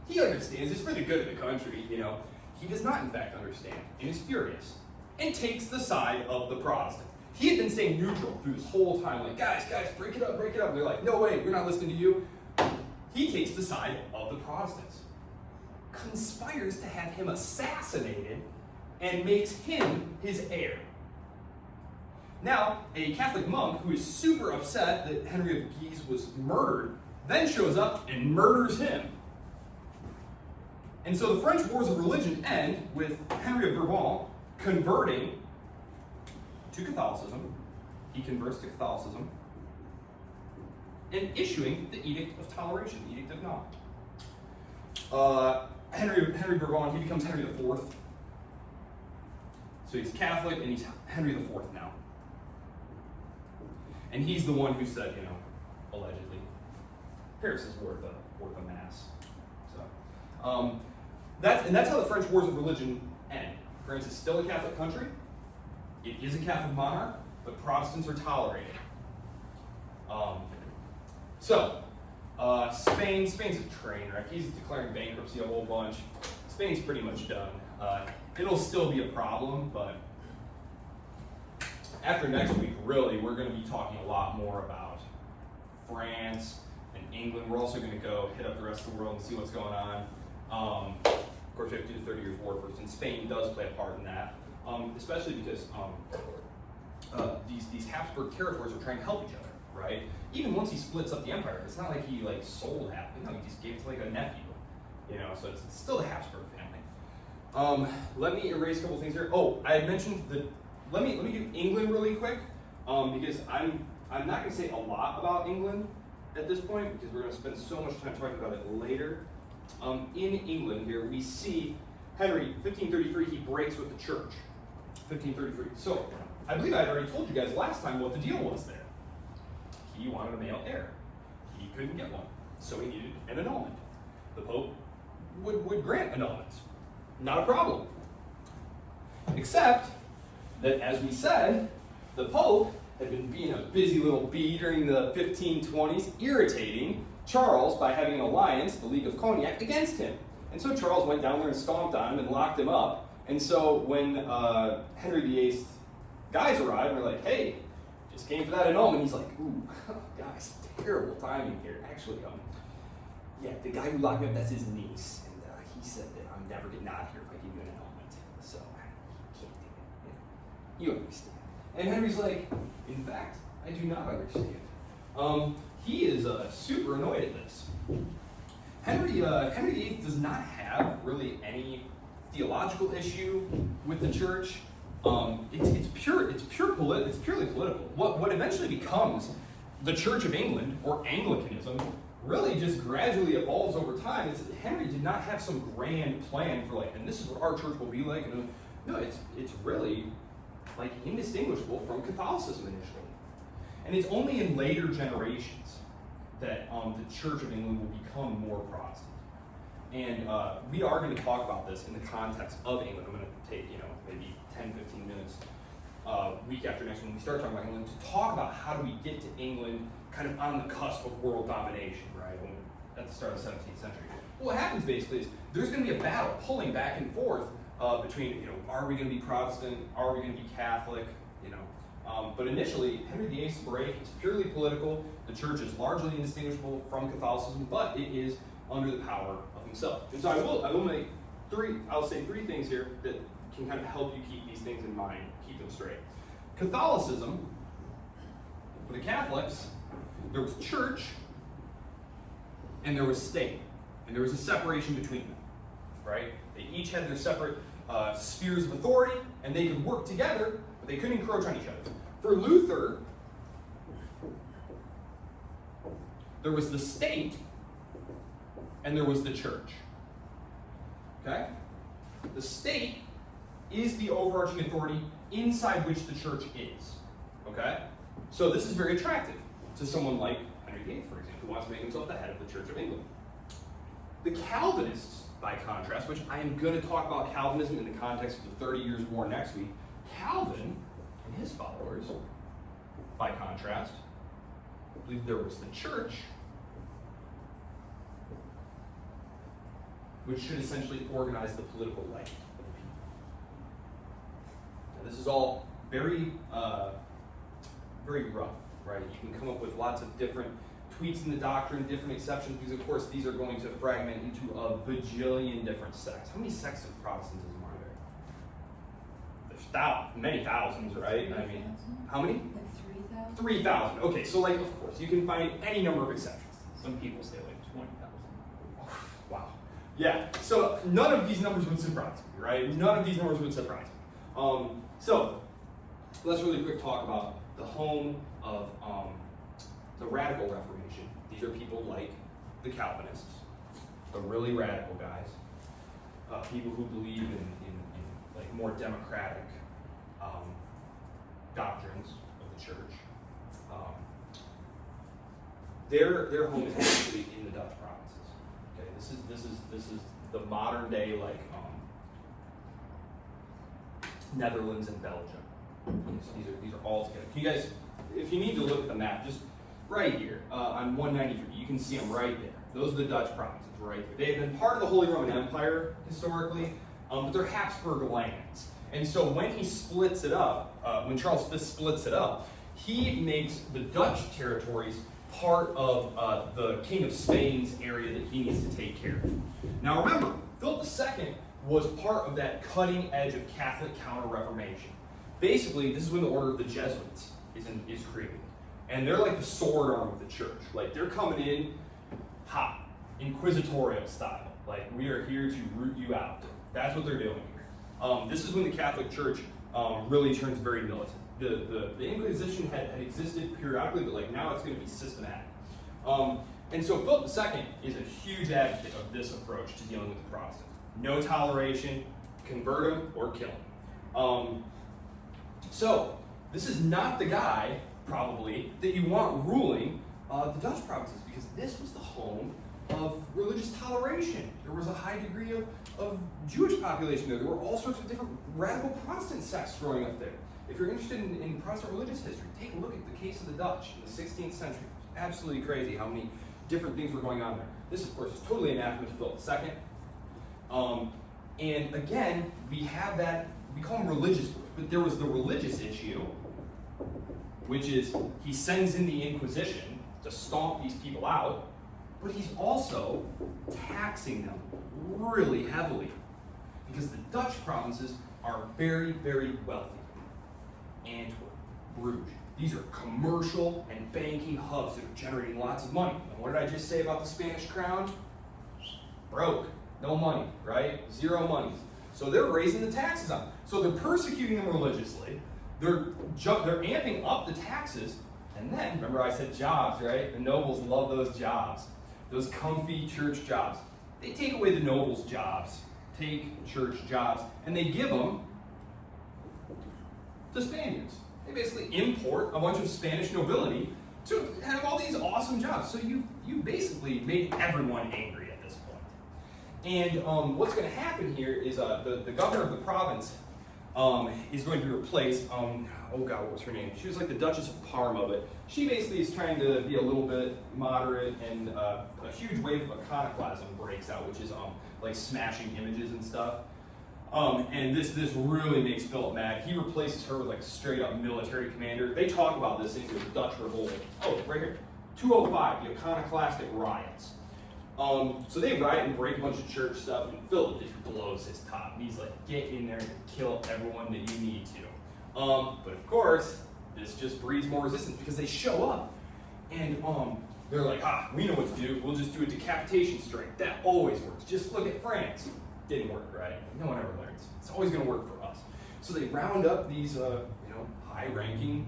He understands, it's for the good of the country, He does not, in fact, understand, and is furious, and takes the side of the Protestants. He had been staying neutral through this whole time, like, guys, break it up. And they're like, no way, we're not listening to you. He takes the side of the Protestants, conspires to have him assassinated, and makes him his heir. Now, a Catholic monk who is super upset that Henry of Guise was murdered, then shows up and murders him. And so the French Wars of Religion end with Henry of Bourbon converting to Catholicism. He converts to Catholicism and issuing the Edict of Toleration, the Edict of Nantes. Henry Bourbon, he becomes Henry IV. So he's Catholic and he's Henry IV now. And he's the one who said, allegedly, Paris is worth a mass. So, that's how the French Wars of Religion end. France is still a Catholic country. It is a Catholic monarch, but Protestants are tolerated. Spain's a train wreck. He's declaring bankruptcy a whole bunch. Spain's pretty much done. It'll still be a problem, but after next week, really, we're going to be talking a lot more about France and England. We're also going to go hit up the rest of the world and see what's going on. Of course, we have to do the 30 Years' War first, and Spain does play a part in that, especially because these Habsburg territories are trying to help each other, right? Even once he splits up the empire, it's not like he sold half. He just gave it to a nephew, So it's still the Habsburg family. Let me erase a couple things here. Oh, I had mentioned that. Let me do England really quick, because I'm not going to say a lot about England at this point because we're going to spend so much time talking about it later. In England here, we see Henry, 1533, he breaks with the church. 1533. So, I believe I had already told you guys last time what the deal was there. He wanted a male heir. He couldn't get one, so he needed an annulment. The Pope would grant annulments. Not a problem. Except that, as we said, the Pope had been being a busy little bee during the 1520s, irritating Charles by having an alliance, the League of Cognac, against him. And so Charles went down there and stomped on him and locked him up. And so when Henry VIII's guys arrived, they're like, hey, just came for that annulment. He's like, ooh, guys, terrible timing here. Actually, yeah, the guy who locked me up, that's his niece, and he said that I'm never getting out of here if I give you an annulment. So, he can't do it. You understand. And Henry's like, in fact, I do not understand. He is super annoyed at this. Henry VIII does not have really any theological issue with the church. It's purely political. What eventually becomes the Church of England, or Anglicanism, really just gradually evolves over time. Henry did not have some grand plan for and this is what our church will be like. No, it's really indistinguishable from Catholicism initially. And it's only in later generations that the Church of England will become more Protestant. And we are going to talk about this in the context of England. I'm going to take, maybe 10, 15 minutes week after next when we start talking about England to talk about how do we get to England kind of on the cusp of world domination, right? At the start of the 17th century. What happens basically is there's going to be a battle pulling back and forth between, are we going to be Protestant? Are we going to be Catholic? But initially, Henry VIII's break is purely political. The church is largely indistinguishable from Catholicism, but it is under the power of himself. And so I will make three things here that can kind of help you keep these things in mind, keep them straight. Catholicism, for the Catholics, there was church and there was state, and there was a separation between them, right? They each had their separate spheres of authority, and they could work together, but they couldn't encroach on each other. For Luther, there was the state and there was the church. Okay? The state is the overarching authority inside which the church is. Okay? So this is very attractive to someone like Henry VIII, for example, who wants to make himself the head of the Church of England. The Calvinists, by contrast, which I am going to talk about Calvinism in the context of the 30 Years' War next week, Calvin and his followers, by contrast, believe there was the church, which should essentially organize the political life of the people. Now, this is all very, very rough, right? You can come up with lots of different tweaks in the doctrine, different exceptions, because of course these are going to fragment into a bajillion different sects. How many sects of Protestantism are there? There's many thousands, right? I mean, how many? Like 3,000? 3,000. Okay, so of course, you can find any number of exceptions. Some people say 20,000. Wow. Yeah, so none of these numbers would surprise me, right? None of these numbers would surprise me. So let's really quick talk about the home of the Radical Reformation. These are people like the Calvinists, the really radical guys, people who believe in more democratic doctrines of the church. Their home is actually in the Dutch provinces. Okay, this is the modern day Netherlands and Belgium. These are all together. You guys, if you need to look at the map, just right here on 193, you can see them right there. Those are the Dutch provinces right there. They've been part of the Holy Roman Empire historically, but they're Habsburg lands. And so when he splits it up, when Charles V splits it up, he makes the Dutch territories part of the King of Spain's area that he needs to take care of. Now remember, Philip II was part of that cutting edge of Catholic counter-reformation. Basically, this is when the Order of the Jesuits is created. And they're like the sword arm of the church. Like, they're coming in hot, inquisitorial style. Like, we are here to root you out. That's what they're doing here. This is when the Catholic Church really turns very militant. The Inquisition had existed periodically, but now it's going to be systematic. And so Philip II is a huge advocate of this approach to dealing with the Protestants. No toleration, convert them or kill them. So this is not the guy, probably, that you want ruling the Dutch provinces, because this was the home of religious toleration. There was a high degree of Jewish population there. There were all sorts of different radical Protestant sects growing up there. If you're interested in Protestant religious history, take a look at the case of the Dutch in the 16th century. It's absolutely crazy how many different things were going on there. This, of course, is totally anathema to Philip II. And again, we have that, we call them religious groups, but there was the religious issue, which is he sends in the Inquisition to stomp these people out, but he's also taxing them really heavily because the Dutch provinces are very, very wealthy. Antwerp, Bruges, these are commercial and banking hubs that are generating lots of money. And what did I just say about the Spanish crown? Broke, no money, right? Zero money. So they're raising the taxes on them. So they're persecuting them religiously. They're amping up the taxes. And then, remember I said jobs, right? The nobles love those jobs. Those comfy church jobs. They take away the nobles' jobs, take church jobs, and they give them to Spaniards. They basically import a bunch of Spanish nobility to have all these awesome jobs. So you basically made everyone angry at this point. And what's going to happen here is the governor of the province is going to be replaced. Oh God, what was her name? She was like the Duchess of Parma, but she basically is trying to be a little bit moderate, and a huge wave of iconoclasm breaks out, which is like smashing images and stuff. And this really makes Philip mad. He replaces her with like a straight up military commander. They talk about this in the Dutch Revolt. Oh, right here, 205, the iconoclastic riots. So they riot and break a bunch of church stuff, and Philip just blows his top. He's like, get in there and kill everyone that you need to. But of course, this just breeds more resistance because they show up and they're like, we know what to do. We'll just do a decapitation strike. That always works. Just look at France. Didn't work, right? No one ever learns. It's always going to work for us. So they round up these, high-ranking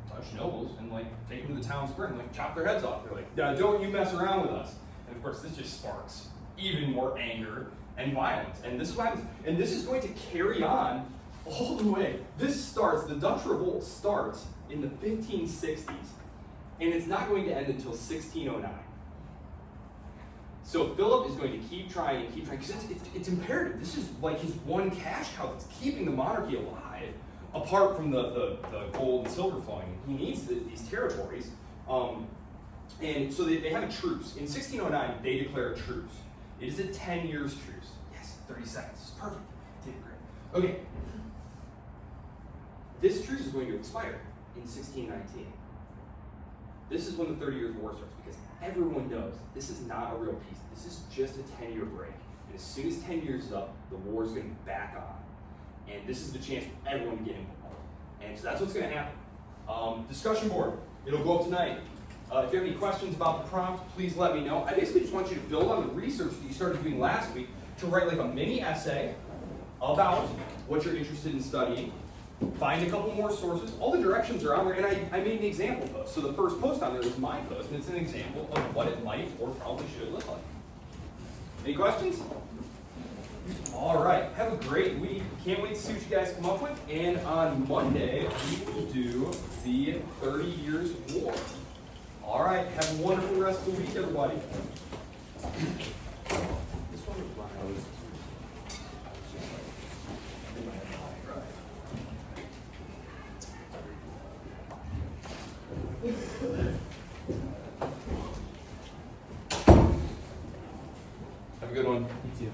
Dutch nobles and like take them to the town square and like chop their heads off. They're like, don't you mess around with us. And of course, this just sparks even more anger and violence. And this is what happens. And this is going to carry on all the way. The Dutch Revolt starts in the 1560s, and it's not going to end until 1609. So Philip is going to keep trying, because it's imperative. This is like his one cash cow that's keeping the monarchy alive, apart from the gold and silver flowing. He needs these territories. And so they have a truce. In 1609, they declare a truce. It is a 10 years truce. Yes, 30 seconds. It's perfect. Did great. Okay. This truce is going to expire in 1619. This is when the 30 Years' War starts, because everyone knows this is not a real peace. This is just a 10-year break. And as soon as 10 years is up, the war is going to be back on. And this is the chance for everyone to get involved. And so that's what's going to happen. Discussion board. It'll go up tonight. If you have any questions about the prompt, please let me know. I basically just want you to build on the research that you started doing last week to write like a mini essay about what you're interested in studying. Find a couple more sources. All the directions are on there, and I made an example post. So the first post on there is my post, and it's an example of what it might or probably should look like. Any questions? All right. Have a great week. Can't wait to see what you guys come up with. And on Monday, we will do the 30 Years' War. All right. Have a wonderful rest of the week, everybody. Have a good one. You too.